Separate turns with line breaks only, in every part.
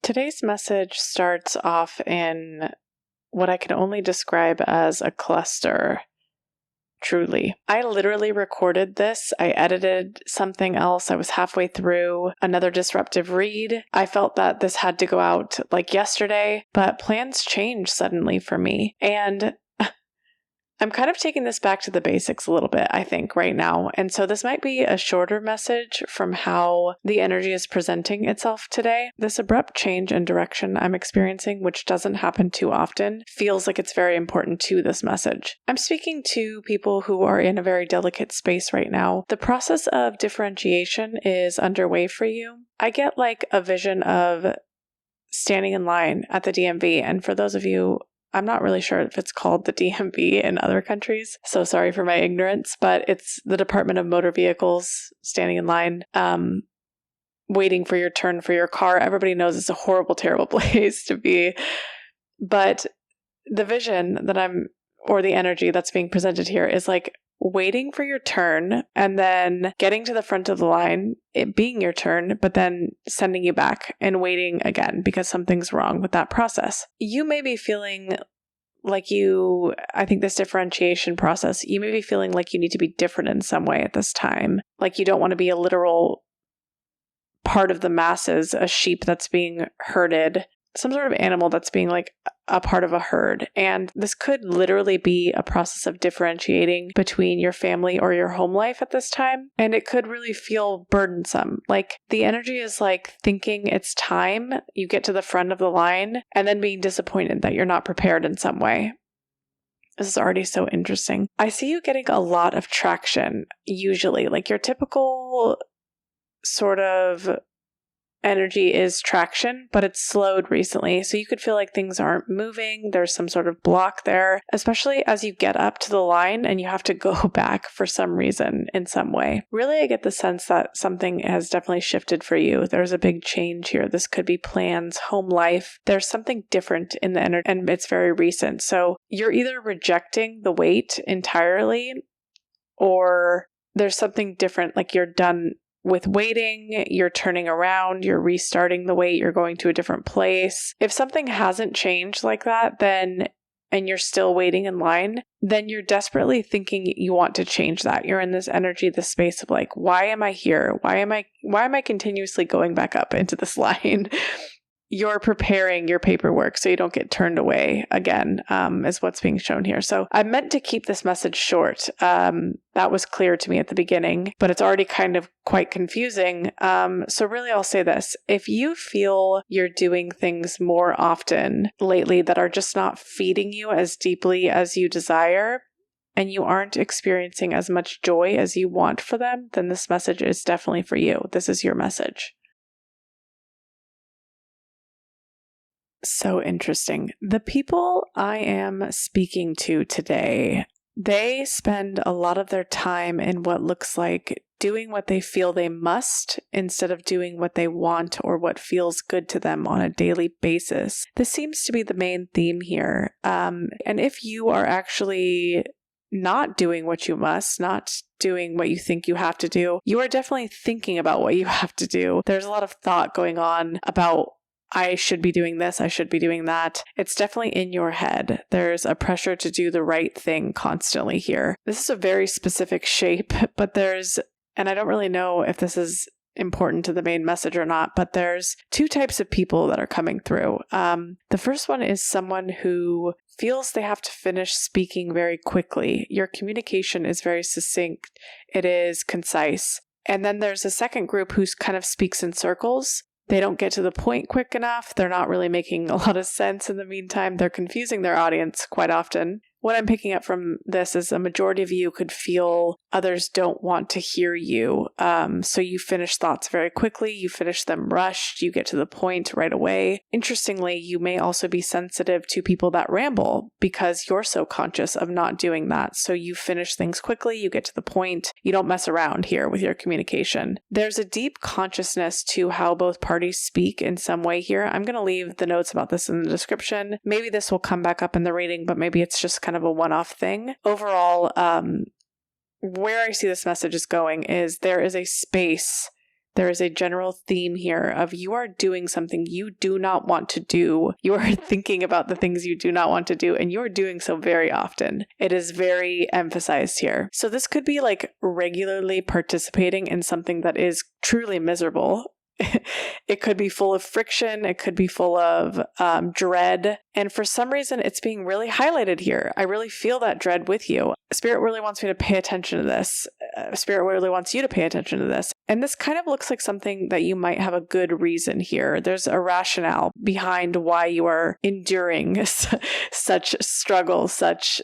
Today's message starts off in what I can only describe as a cluster. Truly. I literally recorded this. I edited something else. I was halfway through another disruptive read. I felt that this had to go out like yesterday, but plans changed suddenly for me. And I'm kind of taking this back to the basics a little bit, I think, right now. And so this might be a shorter message from how the energy is presenting itself today. This abrupt change in direction I'm experiencing, which doesn't happen too often, feels like it's very important to this message. I'm speaking to people who are in a very delicate space right now. The process of differentiation is underway for you. I get like a vision of standing in line at the DMV. And for those of you, I'm not really sure if it's called the DMV in other countries, so sorry for my ignorance, but it's the Department of Motor Vehicles, standing in line, waiting for your turn for your car. Everybody knows it's a horrible, terrible place to be. But the vision that or the energy that's being presented here is like waiting for your turn and then getting to the front of the line, it being your turn, but then sending you back and waiting again because something's wrong with that process. You may be feeling like I think this differentiation process, you may be feeling like you need to be different in some way at this time. Like you don't want to be a literal part of the masses, a sheep that's being herded, some sort of animal that's being like a part of a herd. And this could literally be a process of differentiating between your family or your home life at this time. And it could really feel burdensome. Like the energy is like thinking it's time, you get to the front of the line, and then being disappointed that you're not prepared in some way. This is already so interesting. I see you getting a lot of traction, usually. Like your typical sort of energy is traction, but it's slowed recently. So you could feel like things aren't moving. There's some sort of block there, especially as you get up to the line and you have to go back for some reason in some way. Really, I get the sense that something has definitely shifted for you. There's a big change here. This could be plans, home life. There's something different in the energy and it's very recent. So you're either rejecting the wait entirely or there's something different, like you're done with waiting, you're turning around, you're restarting the wait, you're going to a different place. If something hasn't changed like that, and you're still waiting in line, then you're desperately thinking you want to change that. You're in this energy, this space of like, why am I here? Why am I continuously going back up into this line? You're preparing your paperwork so you don't get turned away again, is what's being shown here. So I meant to keep this message short. That was clear to me at the beginning, but it's already kind of quite confusing. So really I'll say this. If you feel you're doing things more often lately that are just not feeding you as deeply as you desire, and you aren't experiencing as much joy as you want for them, then this message is definitely for you. This is your message. So interesting. The people I am speaking to today, they spend a lot of their time in what looks like doing what they feel they must instead of doing what they want or what feels good to them on a daily basis. This seems to be the main theme here. And if you are actually not doing what you must, not doing what you think you have to do, you are definitely thinking about what you have to do. There's a lot of thought going on about I should be doing this, I should be doing that. It's definitely in your head. There's a pressure to do the right thing constantly here. This is a very specific shape, but and I don't really know if this is important to the main message or not, but there's two types of people that are coming through. The first one is someone who feels they have to finish speaking very quickly. Your communication is very succinct. It is concise. And then there's a second group who kind of speaks in circles. They don't get to the point quick enough. They're not really making a lot of sense in the meantime. They're confusing their audience quite often. What I'm picking up from this is a majority of you could feel others don't want to hear you. So you finish thoughts very quickly. You finish them rushed. You get to the point right away. Interestingly, you may also be sensitive to people that ramble because you're so conscious of not doing that. So you finish things quickly. You get to the point. You don't mess around here with your communication. There's a deep consciousness to how both parties speak in some way here. I'm going to leave the notes about this in the description. Maybe this will come back up in the reading, but maybe it's just kind of a one-off thing. Overall, where I see this message is going is there is a space there is a general theme here of you are doing something you do not want to do. You are thinking about the things you do not want to do, and you are doing so very often. It is very emphasized here. So this could be like regularly participating in something that is truly miserable. It could be full of friction. It could be full of dread. And for some reason, it's being really highlighted here. I really feel that dread with you. Spirit really wants me to pay attention to this. Spirit really wants you to pay attention to this. And this kind of looks like something that you might have a good reason here. There's a rationale behind why you are enduring such struggle, such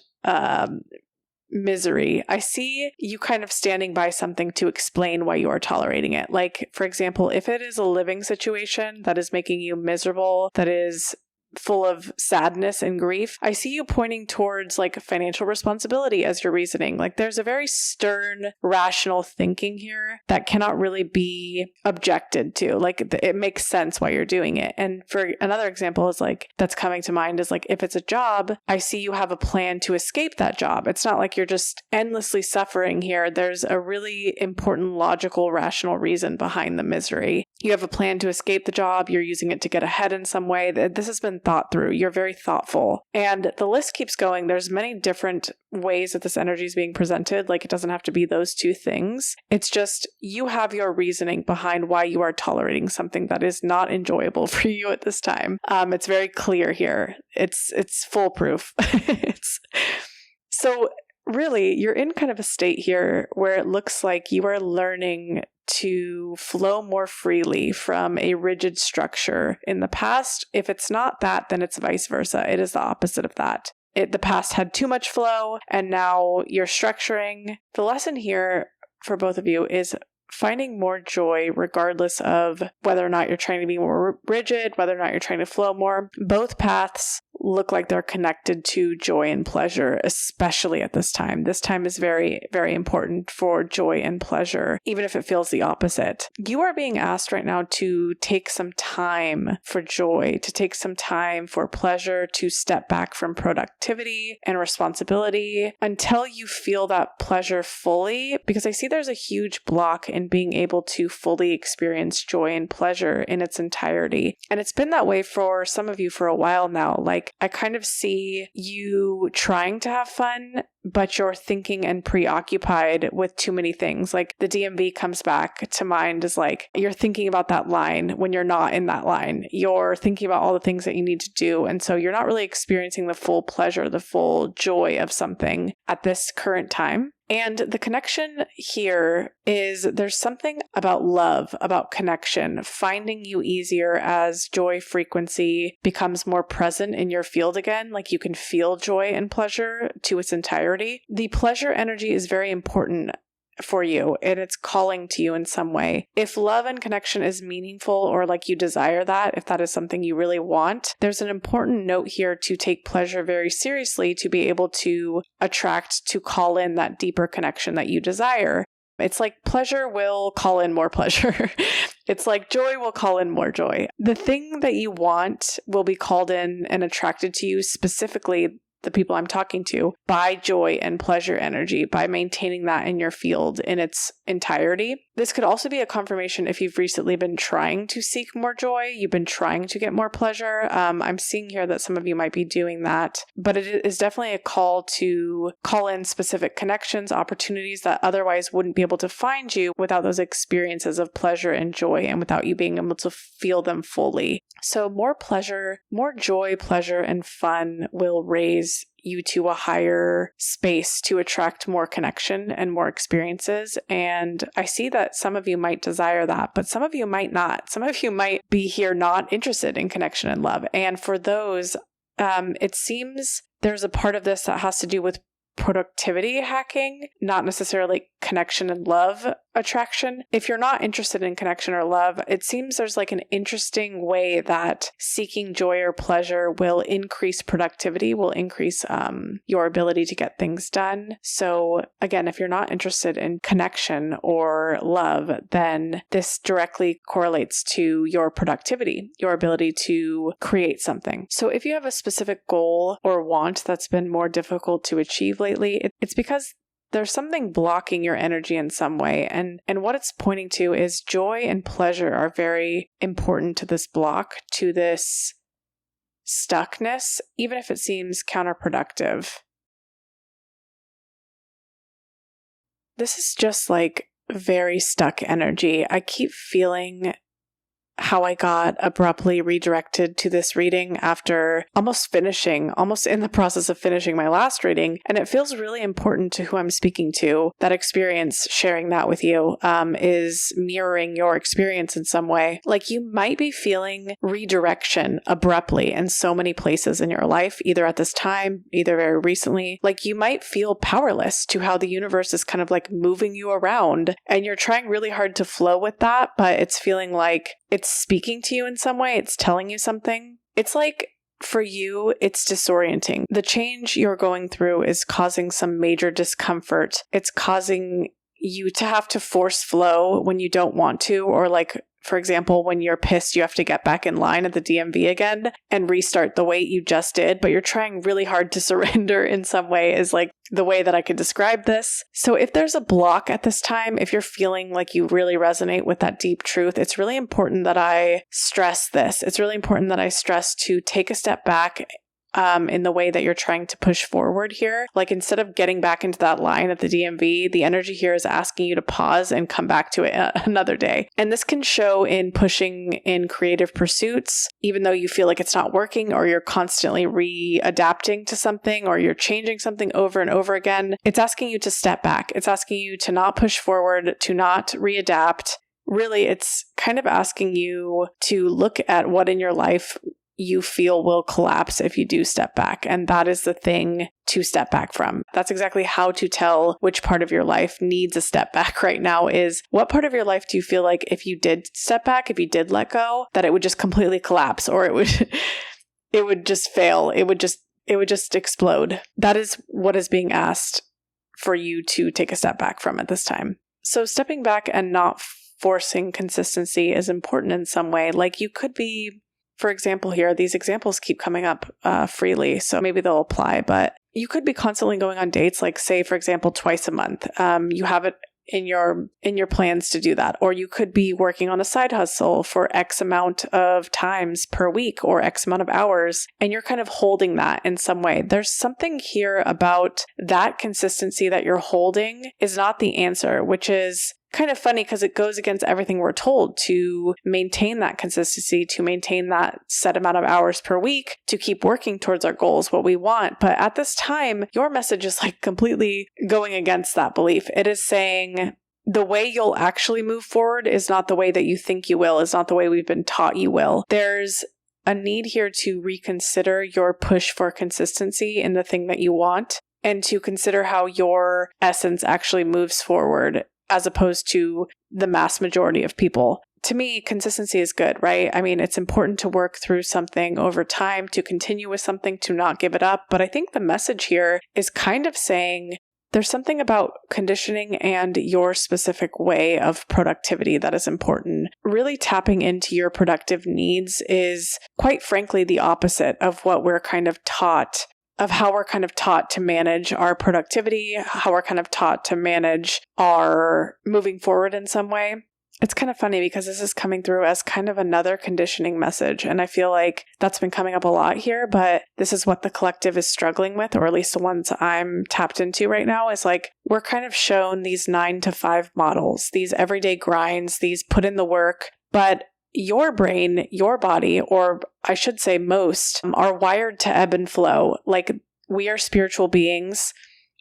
misery. I see you kind of standing by something to explain why you are tolerating it. Like, for example, if it is a living situation that is making you miserable, that is full of sadness and grief, I see you pointing towards like financial responsibility as your reasoning. Like there's a very stern, rational thinking here that cannot really be objected to. Like it makes sense why you're doing it. And for another example is like, that's coming to mind is like, if it's a job, I see you have a plan to escape that job. It's not like you're just endlessly suffering here. There's a really important, logical, rational reason behind the misery. You have a plan to escape the job. You're using it to get ahead in some way. This has been thought through. You're very thoughtful. And the list keeps going. There's many different ways that this energy is being presented. Like it doesn't have to be those two things. It's just you have your reasoning behind why you are tolerating something that is not enjoyable for you at this time. It's very clear here. It's foolproof. So really, you're in kind of a state here where it looks like you are learning to flow more freely from a rigid structure. In the past, if it's not that, then it's vice versa. It is the opposite of that. The past had too much flow, and now you're structuring. The lesson here for both of you is finding more joy regardless of whether or not you're trying to be more rigid, whether or not you're trying to flow more. Both paths look like they're connected to joy and pleasure, especially at this time. This time is very, very important for joy and pleasure, even if it feels the opposite. You are being asked right now to take some time for joy, to take some time for pleasure, to step back from productivity and responsibility until you feel that pleasure fully, because I see there's a huge block in being able to fully experience joy and pleasure in its entirety. And it's been that way for some of you for a while now. Like, I kind of see you trying to have fun, but you're thinking and preoccupied with too many things. Like the DMV comes back to mind as like, you're thinking about that line when you're not in that line. You're thinking about all the things that you need to do. And so you're not really experiencing the full pleasure, the full joy of something at this current time. And the connection here is there's something about love, about connection, finding you easier as joy frequency becomes more present in your field again. Like you can feel joy and pleasure to its entirety. The pleasure energy is very important for you, and it's calling to you in some way. If love and connection is meaningful, or like you desire that, if that is something you really want, there's an important note here to take pleasure very seriously to be able to attract, to call in that deeper connection that you desire. It's like pleasure will call in more pleasure. It's like joy will call in more joy. The thing that you want will be called in and attracted to you, specifically the people I'm talking to, by joy and pleasure energy, by maintaining that in your field in its entirety. This could also be a confirmation if you've recently been trying to seek more joy, you've been trying to get more pleasure. I'm seeing here that some of you might be doing that, but it is definitely a call to call in specific connections, opportunities that otherwise wouldn't be able to find you without those experiences of pleasure and joy, and without you being able to feel them fully. So more pleasure, more joy, pleasure, and fun will raise you to a higher space to attract more connection and more experiences. And I see that some of you might desire that, but some of you might not. Some of you might be here not interested in connection and love. And for those, it seems there's a part of this that has to do with productivity hacking, not necessarily connection and love attraction. If you're not interested in connection or love, it seems there's like an interesting way that seeking joy or pleasure will increase productivity, will increase your ability to get things done. So again, if you're not interested in connection or love, then this directly correlates to your productivity, your ability to create something. So if you have a specific goal or want that's been more difficult to achieve lately, it's because there's something blocking your energy in some way. And what it's pointing to is joy and pleasure are very important to this block, to this stuckness, even if it seems counterproductive. This is just like very stuck energy. I keep feeling how I got abruptly redirected to this reading after almost in the process of finishing my last reading. And it feels really important to who I'm speaking to. That experience, sharing that with you, is mirroring your experience in some way. Like you might be feeling redirection abruptly in so many places in your life, either at this time, either very recently. Like you might feel powerless to how the universe is kind of like moving you around, and you're trying really hard to flow with that, but it's feeling like it's speaking to you in some way. It's telling you something. It's like for you, it's disorienting. The change you're going through is causing some major discomfort. It's causing you to have to force flow when you don't want to, or like, for example, when you're pissed, you have to get back in line at the DMV again and restart the wait you just did, but you're trying really hard to surrender in some way is like the way that I could describe this. So if there's a block at this time, if you're feeling like you really resonate with that deep truth, it's really important that I stress this. It's really important that I stress to take a step back in the way that you're trying to push forward here. Like instead of getting back into that line at the DMV, the energy here is asking you to pause and come back to it another day. And this can show in pushing in creative pursuits, even though you feel like it's not working, or you're constantly readapting to something, or you're changing something over and over again. It's asking you to step back. It's asking you to not push forward, to not readapt. Really, it's kind of asking you to look at what in your life you feel will collapse if you do step back. And that is the thing to step back from. That's exactly how to tell which part of your life needs a step back right now, is what part of your life do you feel like if you did step back, if you did let go, that it would just completely collapse, or it would just fail. It would just explode. That is what is being asked for you to take a step back from at this time. So stepping back and not forcing consistency is important in some way. Like you could be, for example, here, these examples keep coming up freely, so maybe they'll apply, but you could be constantly going on dates, like say, for example, twice a month. You have it in your plans to do that. Or you could be working on a side hustle for X amount of times per week or X amount of hours, and you're kind of holding that in some way. There's something here about that consistency that you're holding is not the answer, which is kind of funny because it goes against everything we're told to maintain that consistency, to maintain that set amount of hours per week, to keep working towards our goals, what we want. But at this time, your message is like completely going against that belief. It is saying the way you'll actually move forward is not the way that you think you will, is not the way we've been taught you will. There's a need here to reconsider your push for consistency in the thing that you want, and to consider how your essence actually moves forward, as opposed to the mass majority of people. To me, consistency is good, right? I mean, it's important to work through something over time, to continue with something, to not give it up. But I think the message here is kind of saying there's something about conditioning and your specific way of productivity that is important. Really tapping into your productive needs is, quite frankly, the opposite of what we're kind of taught, of how we're kind of taught to manage our productivity, how we're kind of taught to manage our moving forward in some way. It's kind of funny because this is coming through as kind of another conditioning message. And I feel like that's been coming up a lot here, but this is what the collective is struggling with, or at least the ones I'm tapped into right now, is like, we're kind of shown these 9-to-5 models, these everyday grinds, these put in the work, but your brain, your body, or I should say most, are wired to ebb and flow. Like, we are spiritual beings,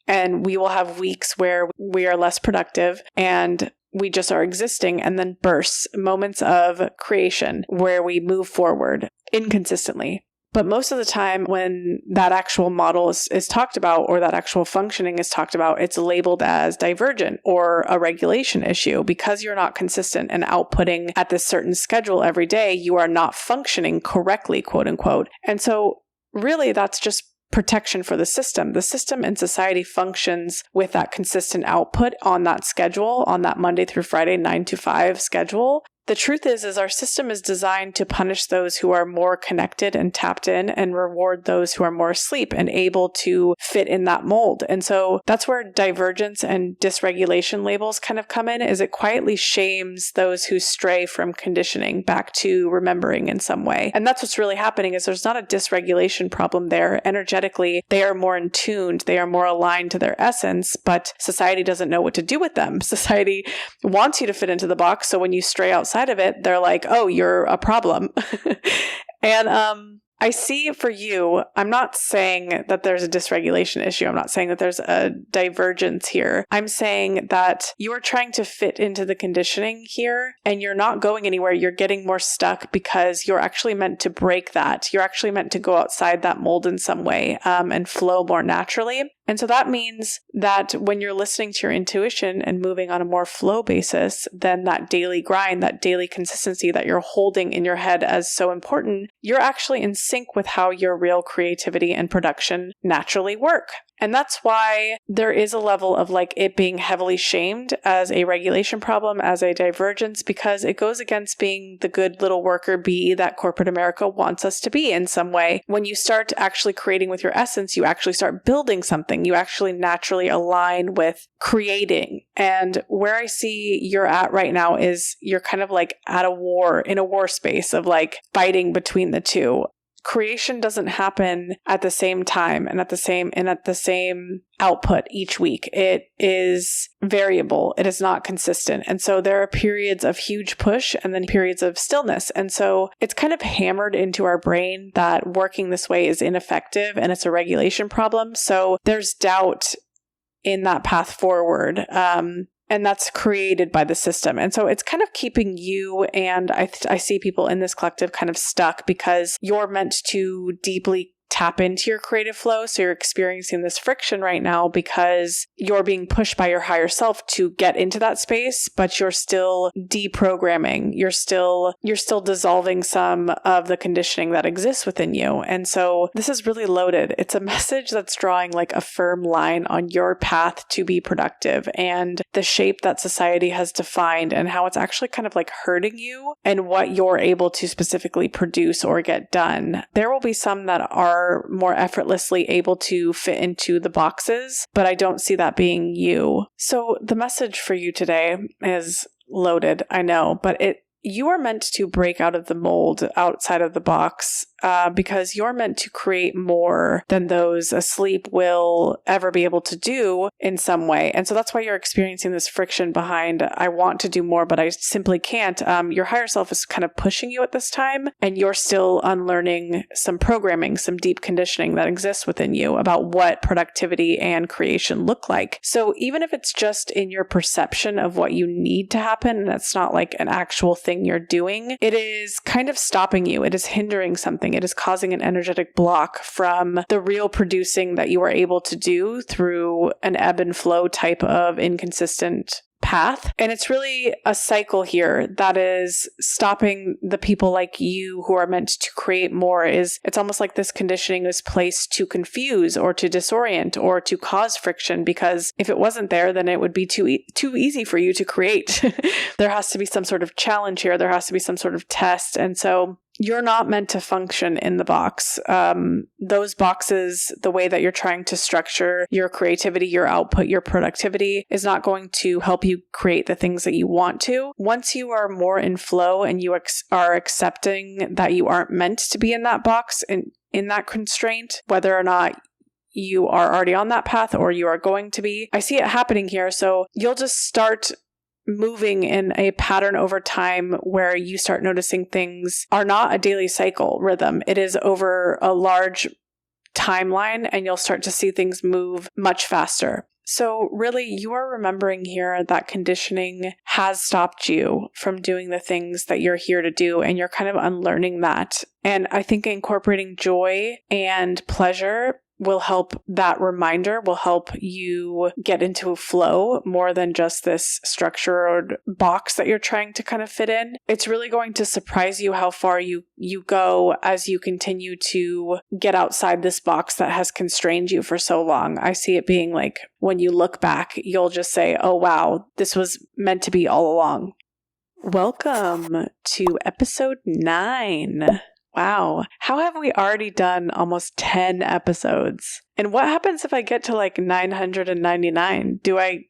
and we will have weeks where we are less productive and we just are existing, and then bursts, moments of creation where we move forward inconsistently. But most of the time when that actual model is talked about, or that actual functioning is talked about, it's labeled as divergent or a regulation issue. Because you're not consistent and outputting at this certain schedule every day, you are not functioning correctly, quote unquote. And so really that's just protection for the system. The system in society functions with that consistent output on that schedule, on that Monday through Friday 9-to-5 schedule. the truth is our system is designed to punish those who are more connected and tapped in and reward those who are more asleep and able to fit in that mold. And so that's where divergence and dysregulation labels kind of come in, is it quietly shames those who stray from conditioning back to remembering in some way. And that's what's really happening, is there's not a dysregulation problem there. Energetically, they are more in tuned, they are more aligned to their essence, but society doesn't know what to do with them. Society wants you to fit into the box, so when you stray outside of it, they're like, oh, you're a problem. And I see for you, I'm not saying that there's a dysregulation issue. I'm not saying that there's a divergence here. I'm saying that you are trying to fit into the conditioning here and you're not going anywhere. You're getting more stuck because you're actually meant to break that. You're actually meant to go outside that mold in some way and flow more naturally. And so that means that when you're listening to your intuition and moving on a more flow basis, then that daily grind, that daily consistency that you're holding in your head as so important, you're actually in sync with how your real creativity and production naturally work. And that's why there is a level of like it being heavily shamed as a regulation problem, as a divergence, because it goes against being the good little worker bee that corporate America wants us to be in some way. When you start actually creating with your essence, you actually start building something. You actually naturally align with creating. And where I see you're at right now is you're kind of like at a war, in a war space of like fighting between the two. Creation doesn't happen at the same time and at the same output each week. It is variable. It is not consistent. And so there are periods of huge push and then periods of stillness. And so it's kind of hammered into our brain that working this way is ineffective and it's a regulation problem. So there's doubt in that path forward. And that's created by the system. And so it's kind of keeping you, and I see people in this collective kind of stuck because you're meant to deeply tap into your creative flow. So you're experiencing this friction right now because you're being pushed by your higher self to get into that space, but you're still deprogramming. You're still dissolving some of the conditioning that exists within you. And so this is really loaded. It's a message that's drawing like a firm line on your path to be productive and the shape that society has defined and how it's actually kind of like hurting you and what you're able to specifically produce or get done. There will be some that are more effortlessly able to fit into the boxes, but I don't see that being you. So the message for you today is loaded, I know, but you are meant to break out of the mold outside of the box because you're meant to create more than those asleep will ever be able to do in some way. And so that's why you're experiencing this friction behind, I want to do more, but I simply can't. Your higher self is kind of pushing you at this time, and you're still unlearning some programming, some deep conditioning that exists within you about what productivity and creation look like. So even if it's just in your perception of what you need to happen, and that's not like an actual thing you're doing, it is kind of stopping you. It is hindering something. It is causing an energetic block from the real producing that you are able to do through an ebb and flow type of inconsistent path. And it's really a cycle here that is stopping the people like you who are meant to create more. It's almost like this conditioning is placed to confuse or to disorient or to cause friction, because if it wasn't there, then it would be too easy for you to create. There has to be some sort of challenge here. There has to be some sort of test. And so you're not meant to function in the box. Those boxes, the way that you're trying to structure your creativity, your output, your productivity is not going to help you create the things that you want to. Once you are more in flow and you are accepting that you aren't meant to be in that box and in that constraint, whether or not you are already on that path or you are going to be, I see it happening here. So you'll just start moving in a pattern over time where you start noticing things are not a daily cycle rhythm. It is over a large timeline, and you'll start to see things move much faster. So really, you are remembering here that conditioning has stopped you from doing the things that you're here to do, and you're kind of unlearning that. And I think incorporating joy and pleasure will help. That reminder will help you get into a flow more than just this structured box that you're trying to kind of fit in. It's really going to surprise you how far you go as you continue to get outside this box that has constrained you for so long. I see it being like when you look back, you'll just say, oh wow, this was meant to be all along. Welcome to episode 9. Wow. How have we already done almost 10 episodes? And what happens if I get to like 999? Do I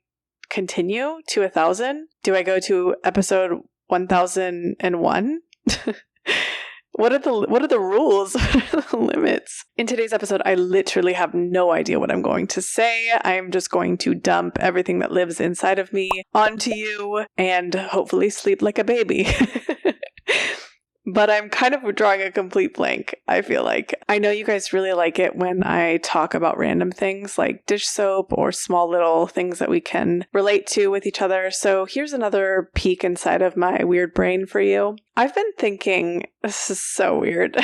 continue to 1,000? Do I go to episode 1001? What are the rules? What are the limits? In today's episode, I literally have no idea what I'm going to say. I am just going to dump everything that lives inside of me onto you and hopefully sleep like a baby. But I'm kind of drawing a complete blank, I feel like. I know you guys really like it when I talk about random things like dish soap or small little things that we can relate to with each other. So here's another peek inside of my weird brain for you. I've been thinking, this is so weird.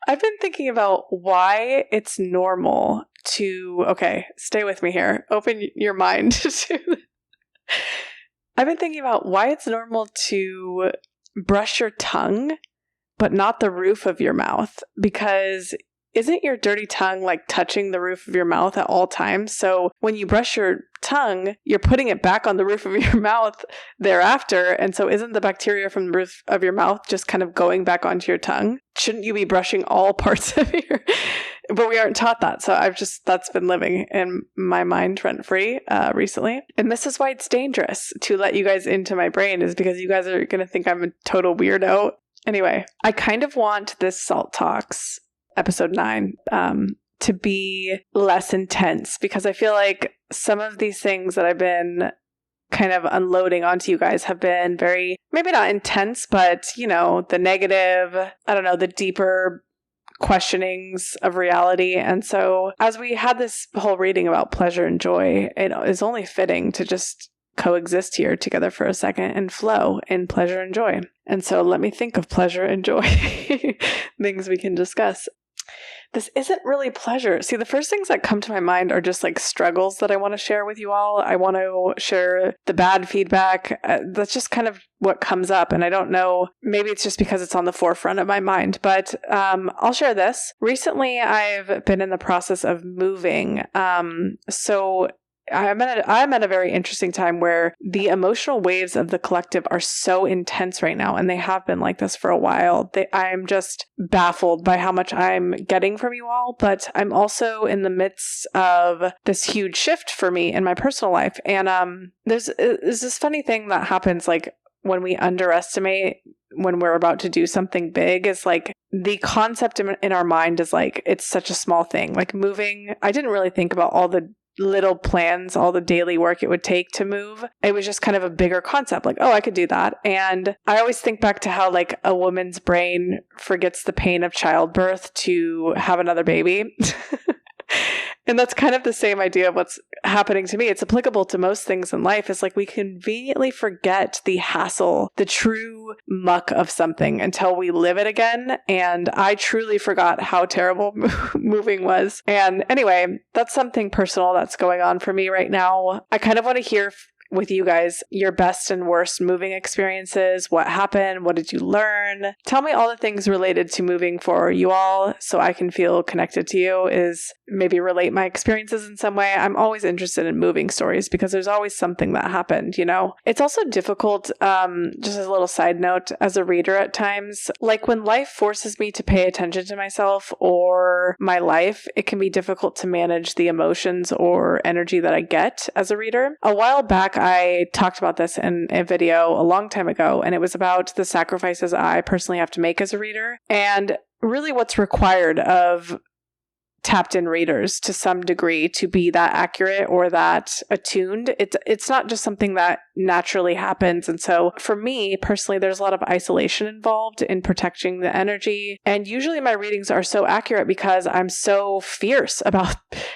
I've been thinking about why it's normal to, okay, stay with me here. Open your mind to I've been thinking about why it's normal to brush your tongue, but not the roof of your mouth, because isn't your dirty tongue like touching the roof of your mouth at all times? So when you brush your tongue, you're putting it back on the roof of your mouth thereafter. And so isn't the bacteria from the roof of your mouth just kind of going back onto your tongue? Shouldn't you be brushing all parts of your... But we aren't taught that. So that's been living in my mind rent free recently. And this is why it's dangerous to let you guys into my brain, is because you guys are going to think I'm a total weirdo. Anyway, I kind of want this Salt Talks episode 9 to be less intense, because I feel like some of these things that I've been kind of unloading onto you guys have been very, maybe not intense, but, you know, the negative, I don't know, the deeper questionings of reality. And so as we had this whole reading about pleasure and joy, it is only fitting to just coexist here together for a second and flow in pleasure and joy. And so let me think of pleasure and joy, things we can discuss. This isn't really pleasure. See, the first things that come to my mind are just like struggles that I want to share with you all. I want to share the bad feedback. That's just kind of what comes up. And I don't know, maybe it's just because it's on the forefront of my mind, but I'll share this. Recently, I've been in the process of moving. So I'm at a very interesting time where the emotional waves of the collective are so intense right now, and they have been like this for a while. I'm just baffled by how much I'm getting from you all, but I'm also in the midst of this huge shift for me in my personal life. And there's this funny thing that happens, like when we underestimate when we're about to do something big, is like the concept in our mind is like, it's such a small thing. Like moving, I didn't really think about all the little plans, all the daily work it would take to move. It was just kind of a bigger concept, like, oh, I could do that. And I always think back to how like a woman's brain forgets the pain of childbirth to have another baby. And that's kind of the same idea of what's happening to me. It's applicable to most things in life. It's like we conveniently forget the hassle, the true muck of something until we live it again. And I truly forgot how terrible moving was. And anyway, that's something personal that's going on for me right now. I kind of want to hear with you guys your best and worst moving experiences. What happened? What did you learn? Tell me all the things related to moving for you all so I can feel connected to you, is maybe relate my experiences in some way. I'm always interested in moving stories because there's always something that happened, you know? It's also difficult, just as a little side note, as a reader at times, like when life forces me to pay attention to myself or my life, it can be difficult to manage the emotions or energy that I get as a reader. A while back, I talked about this in a video a long time ago, and it was about the sacrifices I personally have to make as a reader, and really what's required of tapped in readers to some degree to be that accurate or that attuned. It's not just something that naturally happens. And so for me personally, there's a lot of isolation involved in protecting the energy. And usually my readings are so accurate because I'm so fierce about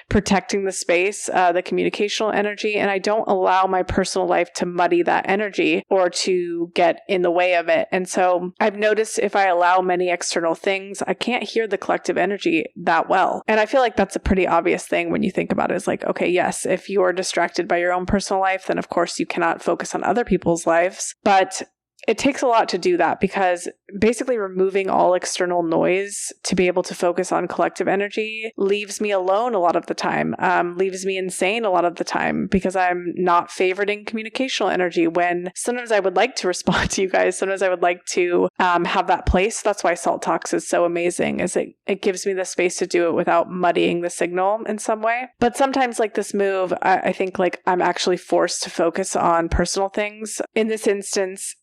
protecting the space, the communicational energy, and I don't allow my personal life to muddy that energy or to get in the way of it. And so I've noticed if I allow many external things, I can't hear the collective energy that well. And I feel like that's a pretty obvious thing when you think about it. It's like, okay, yes, if you are distracted by your own personal life, then of course you cannot focus on other people's lives. But it takes a lot to do that, because basically removing all external noise to be able to focus on collective energy leaves me alone a lot of the time, leaves me insane a lot of the time, because I'm not favoriting communicational energy when sometimes I would like to respond to you guys. Sometimes I would like to have that place. That's why Salt Talks is so amazing, is it gives me the space to do it without muddying the signal in some way. But sometimes like this move, I think like I'm actually forced to focus on personal things. In this instance,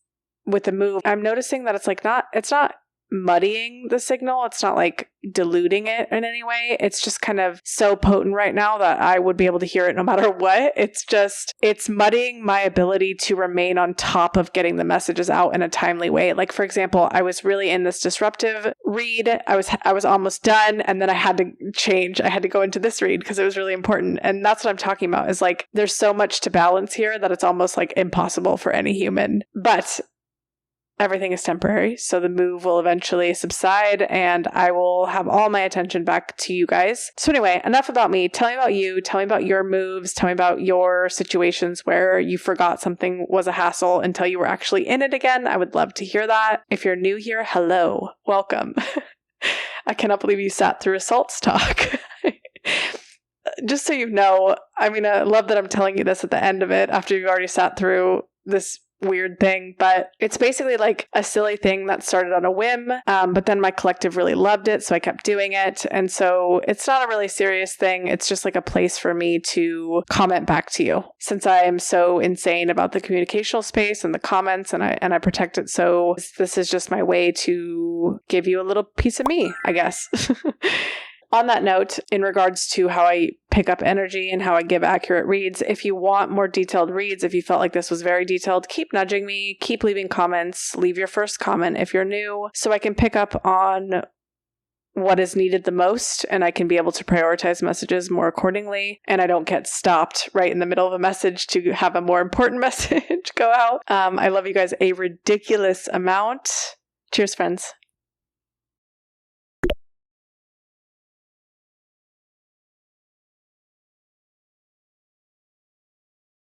with the move, I'm noticing that it's not muddying the signal. It's not like diluting it in any way. It's just kind of so potent right now that I would be able to hear it no matter what. It's muddying my ability to remain on top of getting the messages out in a timely way. Like, for example, I was really in this disruptive read. I was almost done, and then I had to change. I had to go into this read because it was really important. And that's what I'm talking about, is like there's so much to balance here that it's almost like impossible for any human. But everything is temporary, so the move will eventually subside and I will have all my attention back to you guys. So anyway, enough about me. Tell me about you. Tell me about your moves. Tell me about your situations where you forgot something was a hassle until you were actually in it again. I would love to hear that. If you're new here, hello. Welcome. I cannot believe you sat through a Salts talk. Just so you know, I mean, I love that I'm telling you this at the end of it after you've already sat through this weird thing, but it's basically like a silly thing that started on a whim, but then my collective really loved it, so I kept doing it. And so it's not a really serious thing. It's just like a place for me to comment back to you, since I am so insane about the communicational space and the comments, and I protect it. So this is just my way to give you a little piece of me, I guess. On that note, in regards to how I pick up energy and how I give accurate reads, if you want more detailed reads, if you felt like this was very detailed, keep nudging me, keep leaving comments, leave your first comment if you're new, so I can pick up on what is needed the most, and I can be able to prioritize messages more accordingly, and I don't get stopped right in the middle of a message to have a more important message go out. I love you guys a ridiculous amount. Cheers, friends.